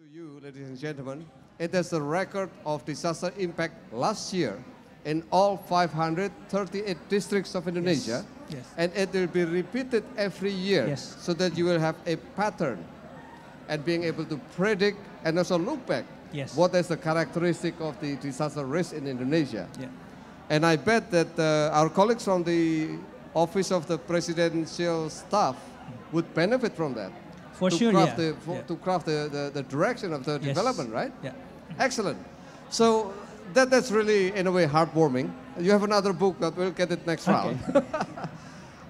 To you, ladies and gentlemen, it is a record of disaster impact last year in all 538 districts of Indonesia. Yes. And it will be repeated every year, Yes. so that you will have a pattern and being able to predict and also look back Yes. what is the characteristic of the disaster risk in Indonesia. Yeah. And I bet that our colleagues from the Office of the Presidential Staff would benefit from that. For to sure, craft yeah. To craft the direction of the Yes. development, right? Yeah. Excellent. So that's really, in a way, heartwarming. You have another book that we'll get it next round.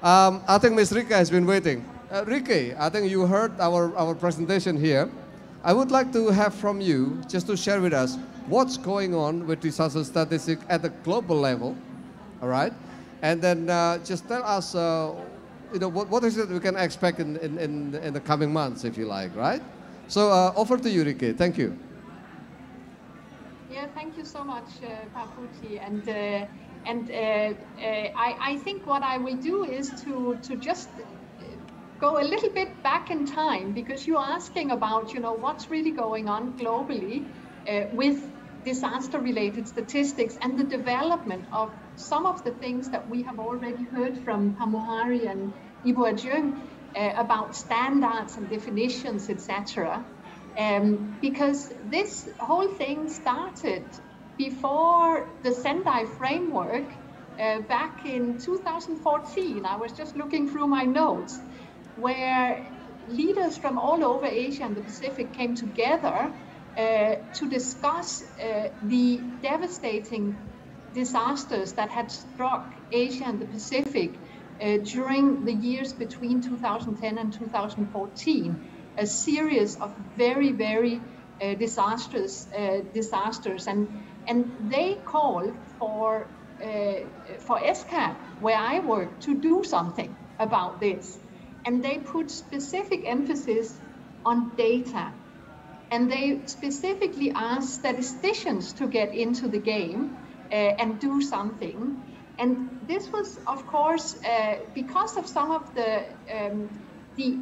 I think Ms. Rika has been waiting. Rika, I think you heard our presentation here. I would like to have from you, just to share with us, what's going on with disaster statistics at the global level, all right? And then just tell us, what is it we can expect in the coming months, if you like, right? So over to you, Rika. Thank you. Yeah, thank you so much, Paputi. And I think what I will do is to just go a little bit back in time, because you're asking about, what's really going on globally with disaster-related statistics and the development of some of the things that we have already heard from Pamuhari and Ibu Ajung about standards and definitions, etc. Because this whole thing started before the Sendai framework back in 2014. I was just looking through my notes, where leaders from all over Asia and the Pacific came together to discuss the devastating disasters that had struck Asia and the Pacific during the years between 2010 and 2014, a series of very, very disastrous disasters, and they called for SCAP, where I work, to do something about this, and they put specific emphasis on data, and they specifically asked statisticians to get into the game and do something. And this was, of course, because of some of the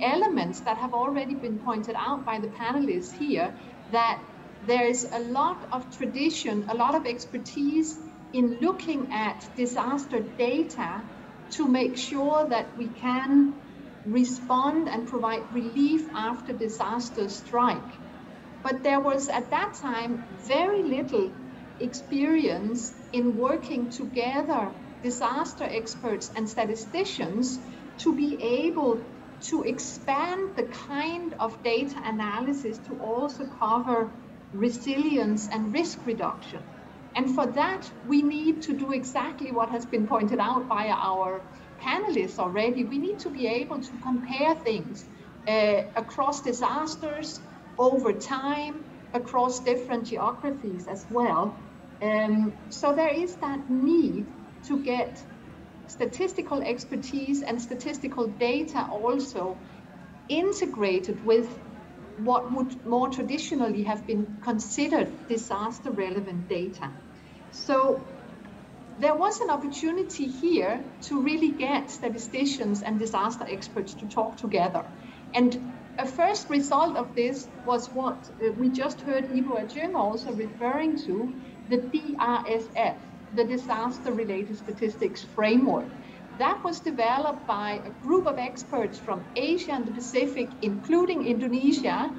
elements that have already been pointed out by the panelists here, that there is a lot of tradition, a lot of expertise in looking at disaster data to make sure that we can respond and provide relief after disasters strike. But there was at that time very little experience in working together, disaster experts and statisticians, to be able to expand the kind of data analysis to also cover resilience and risk reduction. And for that, we need to do exactly what has been pointed out by our panelists already. We need to be able to compare things across disasters, over time, across different geographies as well. So there is that need to get statistical expertise and statistical data also integrated with what would more traditionally have been considered disaster relevant data. So there was an opportunity here to really get statisticians and disaster experts to talk together. And a first result of this was what we just heard Ibu Ajung also referring to, the DRSF, the Disaster Related Statistics Framework. That was developed by a group of experts from Asia and the Pacific, including Indonesia.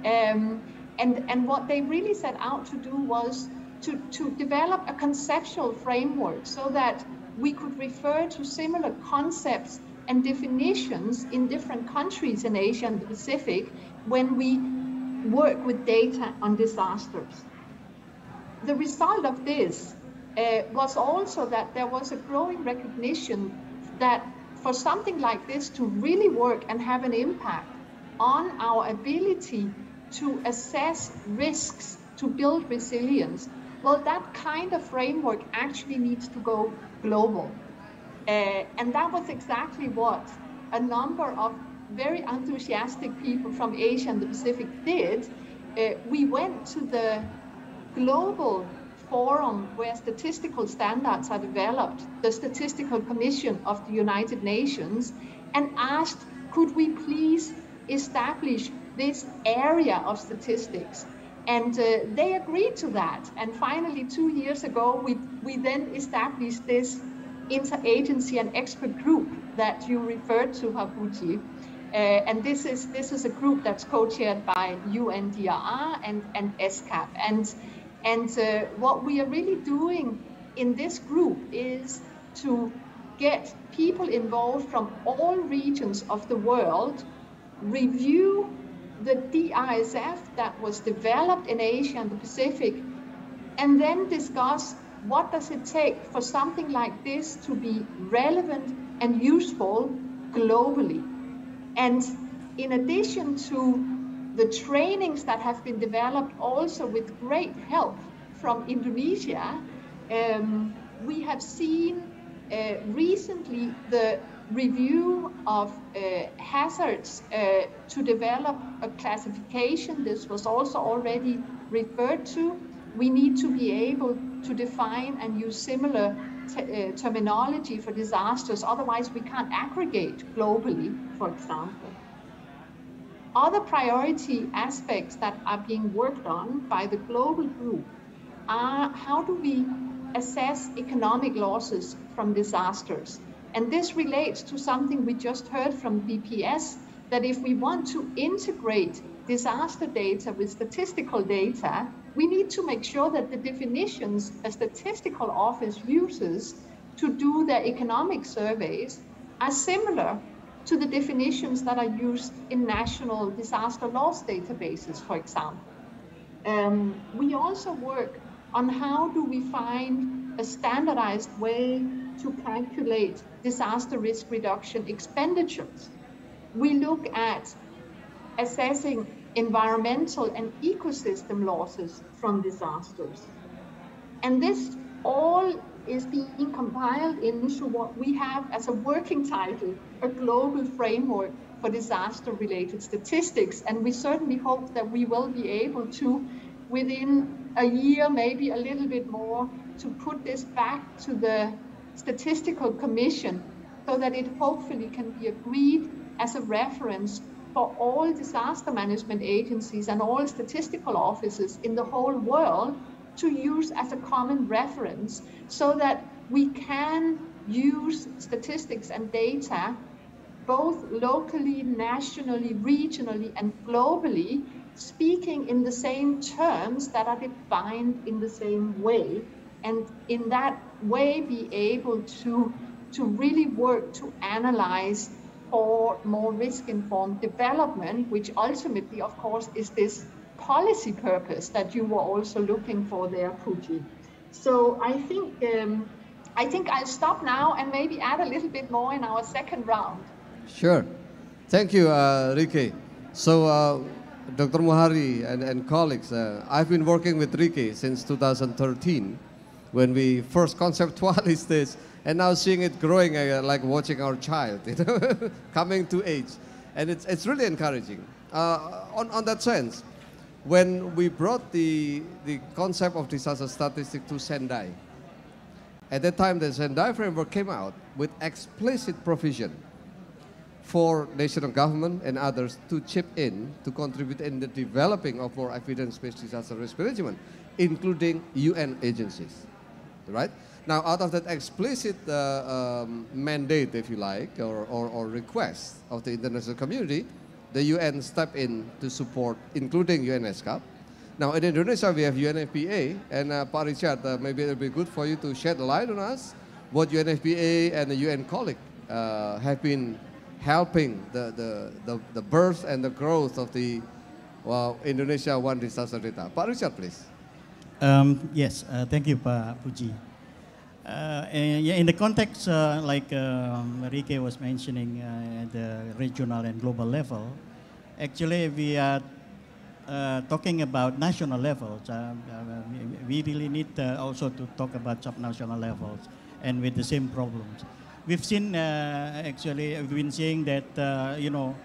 And what they really set out to do was to develop a conceptual framework so that we could refer to similar concepts and definitions in different countries in Asia and the Pacific when we work with data on disasters. The result of this was also that there was a growing recognition that for something like this to really work and have an impact on our ability to assess risks, to build resilience, well, that kind of framework actually needs to go global. And that was exactly what a number of very enthusiastic people from Asia and the Pacific did. We went to the global forum where statistical standards are developed, the Statistical Commission of the United Nations, and asked, could we please establish this area of statistics. And they agreed to that. And finally, 2 years ago, we then established this interagency and expert group that you referred to, Hapuji. And this is a group that's co-chaired by UNDRR and SCAP. And what we are really doing in this group is to get people involved from all regions of the world, review the DISF that was developed in Asia and the Pacific, and then discuss what does it take for something like this to be relevant and useful globally. And in addition to the trainings that have been developed also with great help from Indonesia, we have seen recently the review of hazards to develop a classification. This was also already referred to. We need to be able to define and use similar terminology for disasters, otherwise we can't aggregate globally, for example. Other priority aspects that are being worked on by the global group are how do we assess economic losses from disasters. And this relates to something we just heard from BPS, that if we want to integrate disaster data with statistical data, we need to make sure that the definitions a statistical office uses to do their economic surveys are similar to the definitions that are used in national disaster loss databases, for example. We also work on how do we find a standardized way to calculate disaster risk reduction expenditures. We look at assessing environmental and ecosystem losses from disasters. And this all is being compiled into what we have as a working title, a global framework for disaster-related statistics. And we certainly hope that we will be able to, within a year, maybe a little bit more, to put this back to the Statistical Commission so that it hopefully can be agreed as a reference for all disaster management agencies and all statistical offices in the whole world to use as a common reference so that we can use statistics and data both locally, nationally, regionally, and globally, speaking in the same terms that are defined in the same way, and in that way be able to really work to analyze for more risk-informed development, which ultimately, of course, is this policy purpose that you were also looking for there, Puji. So I think I'll stop now and maybe add a little bit more in our second round. Sure. Thank you, Rike. So, Dr. Muhari and colleagues, I've been working with Rike since 2013 when we first conceptualized this, and now seeing it growing like watching our child, coming to age. And it's really encouraging. On that sense, when we brought the concept of disaster statistics to Sendai, at that time the Sendai framework came out with explicit provision for national government and others to chip in, to contribute in the developing of more evidence-based disaster risk management, including UN agencies, right? Now, out of that explicit mandate, if you like, or request of the international community, the UN stepped in to support, including UNESCAP. Now, in Indonesia, we have UNFPA, and Pak Richard, maybe it would be good for you to shed a light on us what UNFPA and the UN colleague have been helping the birth and the growth of the Indonesia One Disaster Data. Pak Richard, please. Yes, thank you, Pak Puji. Yeah, in the context, like Rike was mentioning, at the regional and global level, actually we are talking about national levels. We really need also to talk about subnational levels and with the same problems. We've seen, actually, we've been seeing that, you know,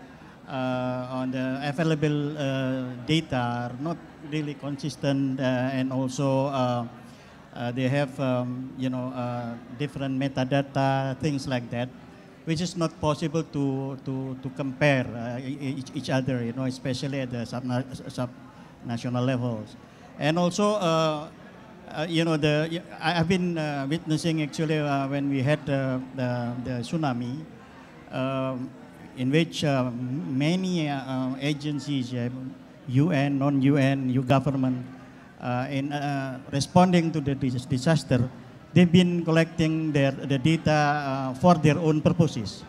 on the available data are not really consistent, and also they have, you know, different metadata, things like that. which is not possible to compare each other, you know, especially at the sub-national levels. And also, you know, I've been witnessing actually when we had the tsunami, in which many agencies, UN, non-UN, EU government, in responding to the disaster, they've been collecting the data for their own purposes.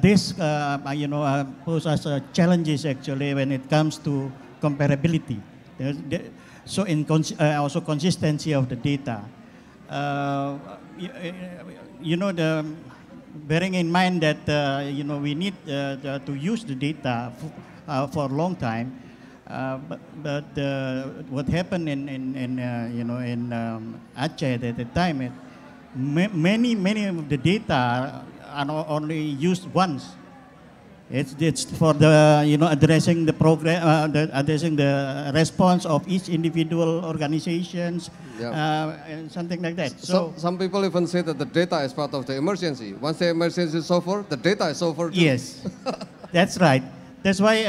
This, you know, poses challenges actually when it comes to comparability. So also consistency of the data. You know, bearing in mind that you know, we need to use the data for a long time. But what happened in you know, in Aceh at the time, many of the data are only used once. It's for the, you know, addressing the program, addressing the response of each individual organizations, and something like that. So some people even say that the data is part of the emergency. Once the emergency is over, the data is over too. Yes, that's right. That's why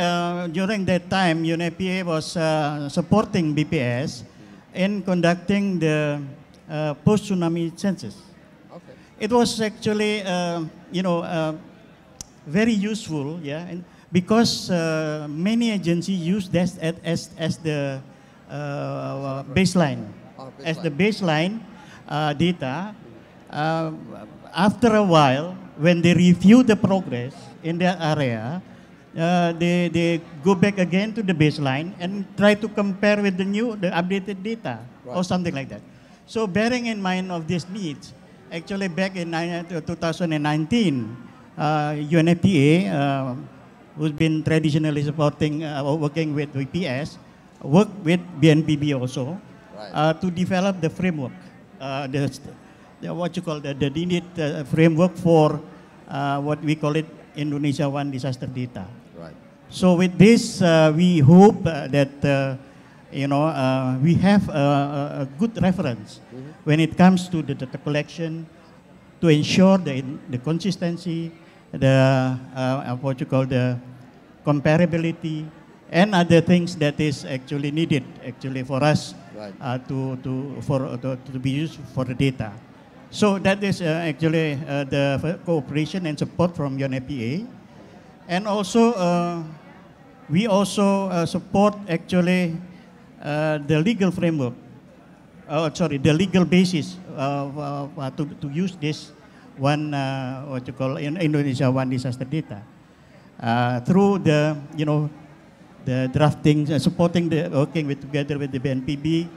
during that time, UNFPA was supporting BPS in conducting the post-tsunami census. Okay. It was actually, you know, very useful, yeah, and because many agencies use that as the baseline, as the baseline data. After a while, when they review the progress in that area, they go back again to the baseline and try to compare with the updated data, right, or something like that. So bearing in mind of these needs, actually back in 2019, UNFPA, who's been traditionally supporting, working with BPS, worked with BNPB also, right, to develop the framework, what you call the needed framework for what we call it Indonesia One disaster data. Right. So with this, we hope that you know, we have a good reference when it comes to the data collection, to ensure the consistency, the what you call the comparability, and other things that is actually needed actually for us, right, to be used for the data. So that is actually the cooperation and support from UNFPA, and also we also support actually the legal framework. Sorry, the legal basis to use this one, what you call Indonesia One disaster data, through the, you know, the drafting, supporting the working together with the BNPB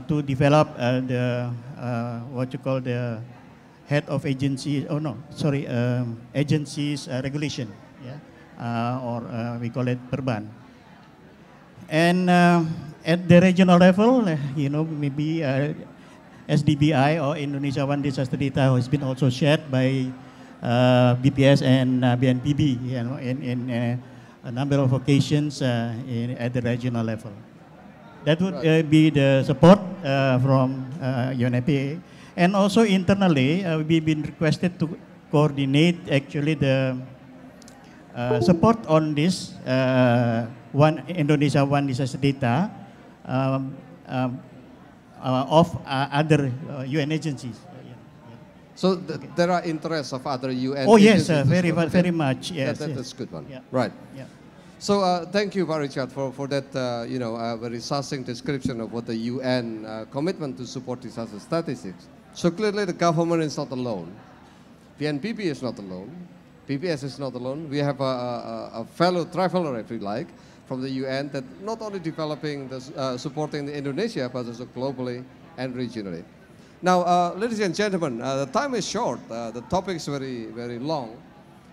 to develop the what you call the head of agency. Oh no, sorry, agencies regulation, yeah, or we call it Perban. And at the regional level, you know, maybe SDBI or Indonesia One disaster data has been also shared by BPS and BNPB, you know, in a number of occasions at the regional level. That would be the support from UNFPA. And also internally, we've been requested to coordinate actually the support on this Indonesia One disaster data of other UN agencies. So there are interests of other UN agencies. Yes, very much. Yes, that's a good one. Yeah. Right. Yeah. So thank you, Richard, for that you know, very succinct description of what the UN commitment to support disaster statistics. So clearly the government is not alone. BNPB is not alone. BPS is not alone. We have a fellow traveler, if you like, from the UN that not only developing, supporting Indonesia, but also globally and regionally. Now, ladies and gentlemen, the time is short. The topic is very, very long.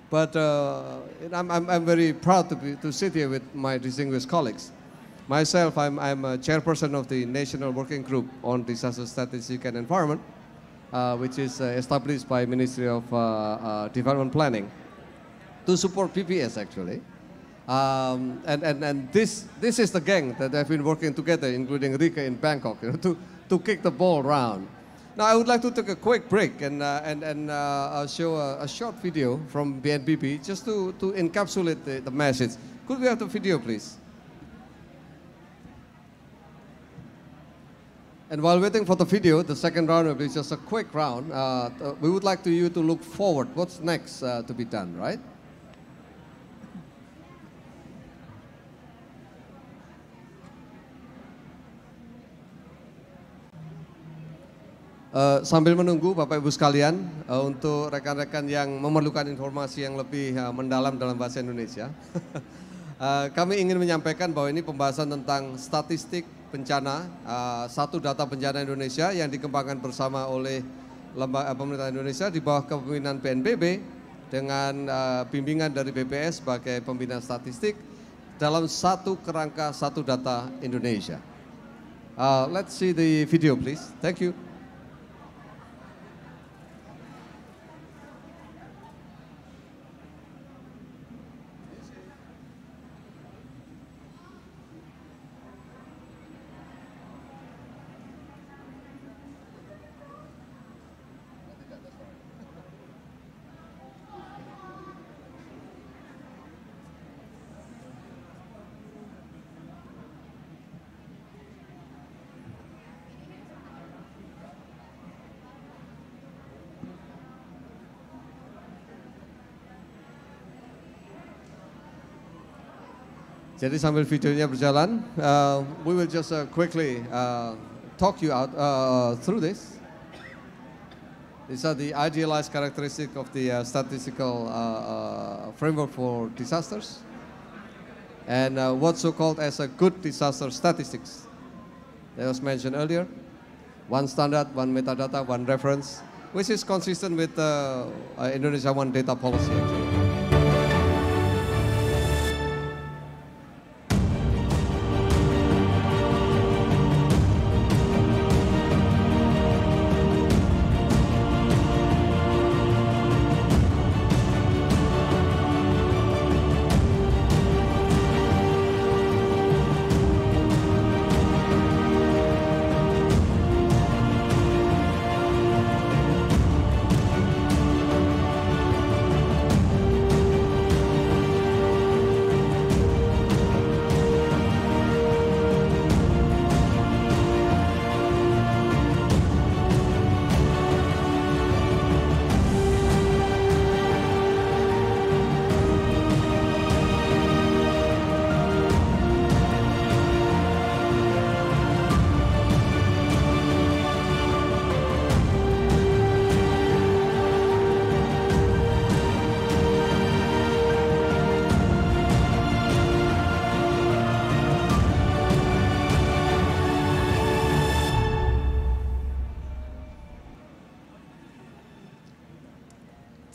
But I'm very proud to sit here with my distinguished colleagues. Myself, I'm a chairperson of the National Working Group on Disaster Statistics and Environment, which is established by Ministry of Development Planning to support PPS actually. And this is the gang that have been working together, including Rike in Bangkok, you know, to kick the ball around. Now, I would like to take a quick break and show a short video from BNPB just to encapsulate the message. Could we have the video, please? And while waiting for the video, the second round will be just a quick round. We would like you to look forward. What's next to be done, right? Sambil menunggu Bapak Ibu sekalian, untuk rekan-rekan yang memerlukan informasi yang lebih mendalam dalam bahasa Indonesia, kami ingin menyampaikan bahwa ini pembahasan tentang statistik bencana, satu data bencana Indonesia yang dikembangkan bersama oleh lembaga pemerintah Indonesia di bawah kepemimpinan BNPB dengan bimbingan dari BPS sebagai pembina statistik dalam satu kerangka satu data Indonesia. Let's see the video, please. Thank you. Jadi sambil videonya berjalan, we will just quickly talk you out through this. These are the idealized characteristics of the statistical framework for disasters, and what's so-called as a good disaster statistics. That was mentioned earlier. One standard, one metadata, one reference, which is consistent with Indonesia One Data policy, actually.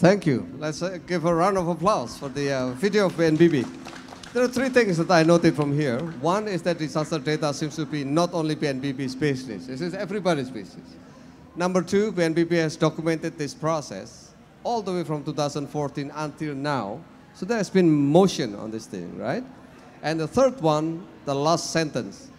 Thank you. Let's give a round of applause for the video of BNPB. There are three things that I noted from here. One is that disaster data seems to be not only BNPB's business, this is everybody's business. Number two, BNPB has documented this process all the way from 2014 until now. So there has been motion on this thing, right? And the third one, the last sentence.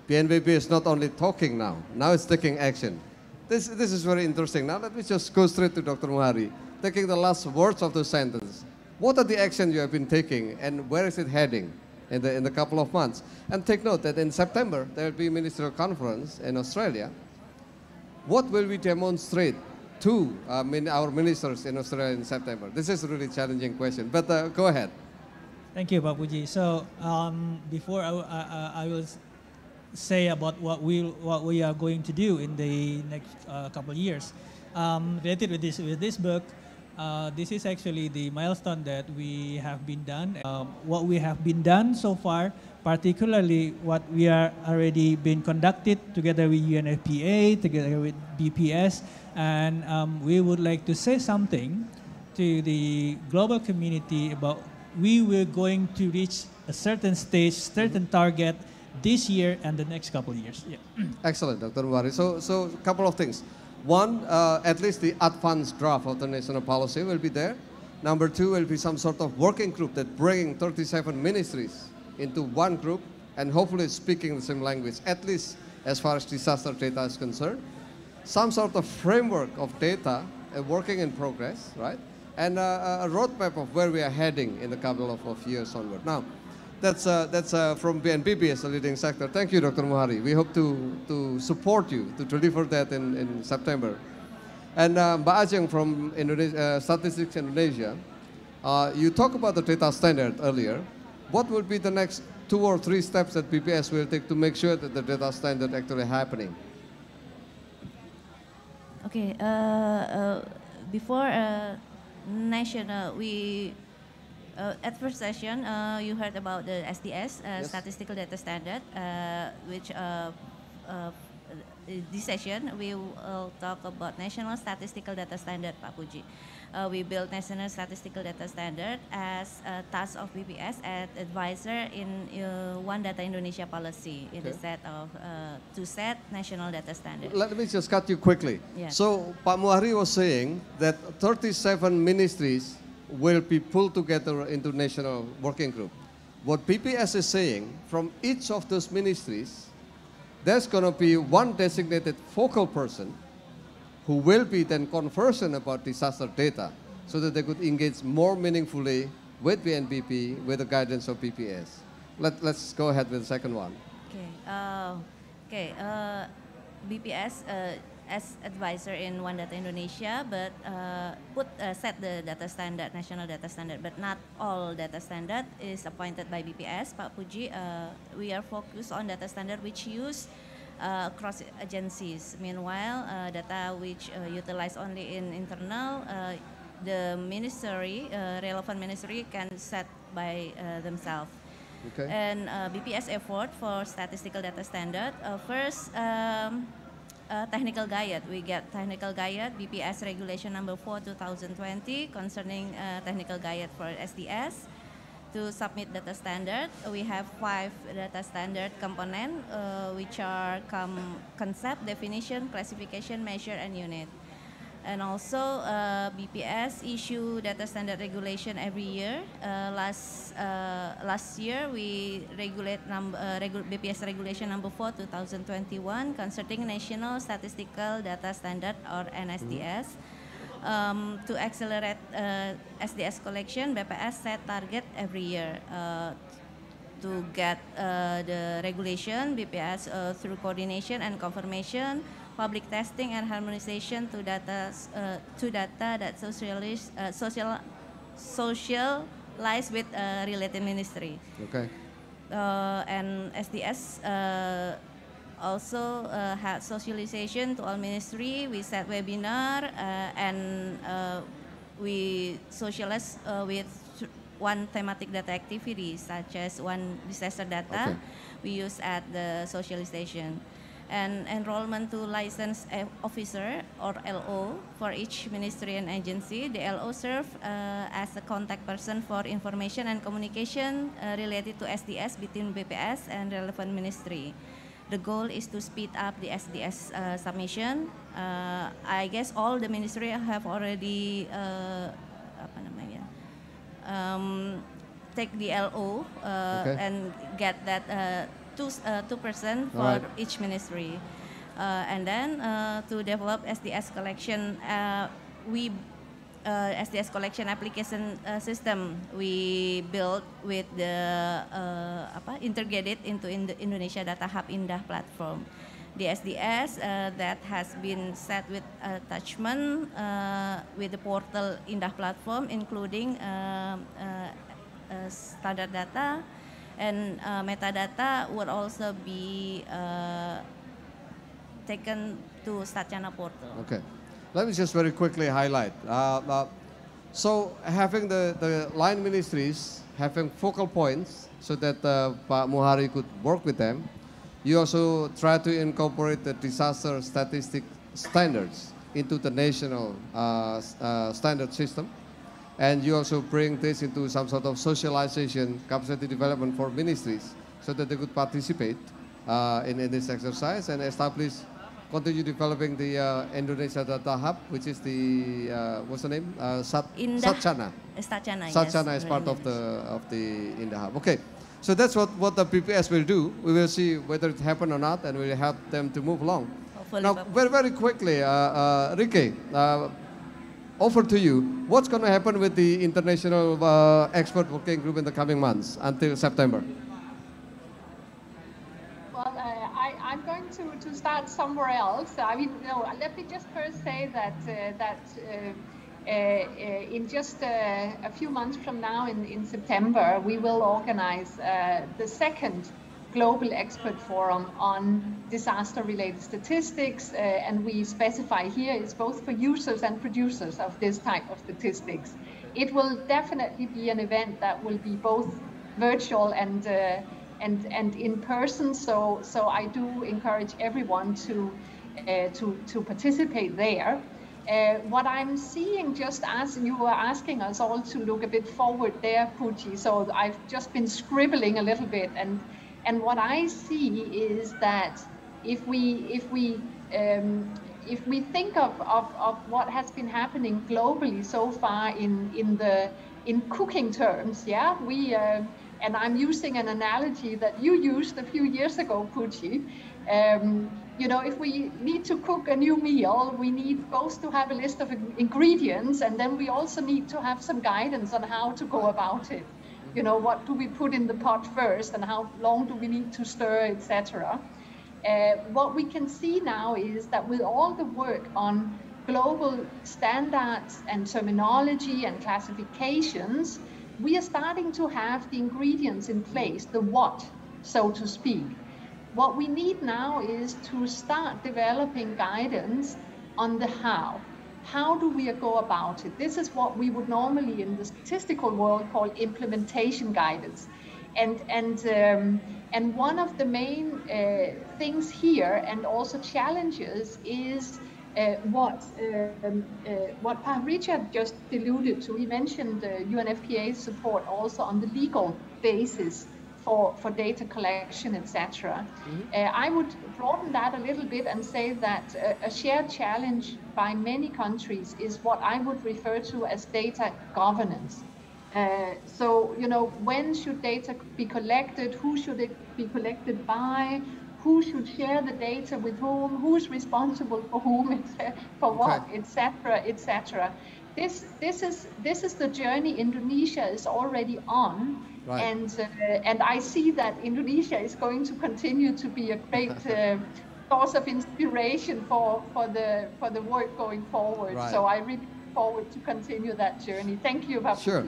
BNPB is not only talking now it's taking action. This is very interesting. Now let me just go straight to Dr. Muhari. Taking the last words of the sentence. What are the actions you have been taking and where is it heading in the couple of months? And take note that in September, there will be a ministerial conference in Australia. What will we demonstrate to our ministers in Australia in September? This is a really challenging question, but go ahead. Thank you, Pak Puji. So before I will say about what we are going to do in the next couple of years, related with this book. This is actually the milestone that we have been done. What we have been done so far, particularly what we are already been conducted together with UNFPA, together with BPS, and we would like to say something to the global community about we were going to reach a certain stage, certain target this year and the next couple of years. Yeah. Excellent, Dr. Muhari. So a couple of things. One, at least the advanced draft of the national policy will be there. Number two will be some sort of working group that bringing 37 ministries into one group and hopefully speaking the same language, at least as far as disaster data is concerned. some sort of framework of data, working in progress, right? And a roadmap of where we are heading in a couple of years onward. Now, that's from BNPB as a leading sector. Thank you, Dr. Muhari. We hope to support you to deliver that in September. And Mbak Ajeng from Indonesia, Statistics Indonesia, you talked about the data standard earlier. What will be the next 2 or 3 steps that BPS will take to make sure that the data standard actually happening? Okay, before national, at first session, you heard about the SDS, Yes. Statistical Data Standard, which this session we will talk about National Statistical Data Standard, Pak Puji. We built National Statistical Data Standard as a task of BPS as advisor in One Data Indonesia policy in the set of to set national data standard. Let me just cut you quickly. Yeah. So Pak Muhari was saying that 37 ministries will be pulled together into national working group. What BPS is saying, from each of those ministries, there's going to be one designated focal person who will be then conversant about disaster data so that they could engage more meaningfully with BNPB, with the guidance of BPS. Let's go ahead with the second one. Okay. BPS as advisor in One Data Indonesia, but set the data standard, national data standard, but not all data standard is appointed by BPS. Pak Puji, we are focused on data standard which use across agencies. Meanwhile, data which utilize only in internal, the ministry, relevant ministry can set by themselves. Okay. And BPS effort for statistical data standard, first, technical guide. We get technical guide, BPS Regulation Number 4 2020 concerning technical guide for SDS. To submit data standard, we have 5 data standard component, which are concept, definition, classification, measure, and unit. And also, BPS issue data standard regulation every year. Last year, we regulate BPS Regulation Number 4 2021 concerning National Statistical Data Standard or NSDS. To accelerate SDS collection, BPS set target every year to get the regulation. BPS through coordination and confirmation, public testing and harmonization to data that socialize with related ministry. Okay. And SDS also had socialization to all ministry. We set webinar and we socialize with one thematic data activity, such as one disaster data. Okay. We use at the socialization. And enrollment to licensed officer or LO for each ministry and agency. The LO serve as a contact person for information and communication related to SDS between BPS and relevant ministry. The goal is to speed up the SDS submission. I guess all the ministry have already take the LO Okay. and get that 2% for each ministry. And then to develop SDS collection, SDS collection application system we built with the integrated into Indonesia Data Hub Indah platform. The SDS that has been set with attachment with the portal Indah platform, including standard data and metadata would also be taken to Statiana portal. Okay. Let me just very quickly highlight. So having the line ministries, having focal points so that Pak Muhari could work with them, you also try to incorporate the disaster statistic standards into the national standard system. And you also bring this into some sort of socialization, capacity development for ministries so that they could participate in this exercise and continue developing the Indonesia Data Hub, which is the, what's the name? Satchana. Satchana yes, is part of the Indah Hub. Okay, so that's what the BPS will do. We will see whether it happens or not, and we'll help them to move along. hopefully. Now, very, very quickly, Ricky, over to you. What's going to happen with the international expert working group in the coming months until September? Well, I'm going to start somewhere else. I mean, no, let me just first say that in just a few months from now, in September, we will organize the second Global Expert Forum on disaster-related statistics, and we specify here it's both for users and producers of this type of statistics. It will definitely be an event that will be both virtual and in person. So I do encourage everyone to participate there. What I'm seeing, just as you were asking us all to look a bit forward there, Puji, so I've just been scribbling a little bit, and what I see is that if we think of what has been happening globally so far in cooking terms, yeah, and I'm using an analogy that you used a few years ago, Puji. You know, if we need to cook a new meal, we need both to have a list of ingredients, and then we also need to have some guidance on how to go about it. You know, what do we put in the pot first, and how long do we need to stir, etc. What we can see now is that with all the work on global standards and terminology and classifications, we are starting to have the ingredients in place, the what, so to speak. What we need now is to start developing guidance on the how. How do we go about it? This is what we would normally in the statistical world call implementation guidance. And one of the main things here, and also challenges, is what Richard just alluded to. He mentioned UNFPA's support also on the legal basis for data collection, etc. I would broaden that a little bit and say that a shared challenge by many countries is what I would refer to as data governance. So, you know, when should data be collected? Who should it be collected by? Who should share the data with whom? Who's responsible for whom, for what, etc., etc. This is the journey Indonesia is already on. Right. And I see that Indonesia is going to continue to be a great source of inspiration for the work going forward. Right. So I really look forward to continue that journey. Thank you, Bapu. Sure.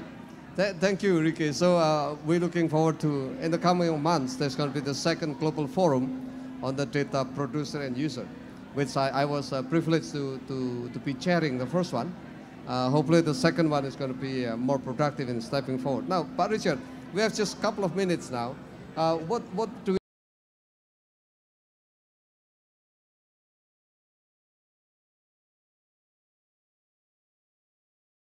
Thank you, Ricky. So we're looking forward to, in the coming months, there's going to be the second global forum on the data producer and user, which I was privileged to be chairing the first one. Hopefully the second one is going to be more productive in stepping forward. Now, but Richard, we have just a couple of minutes now. What do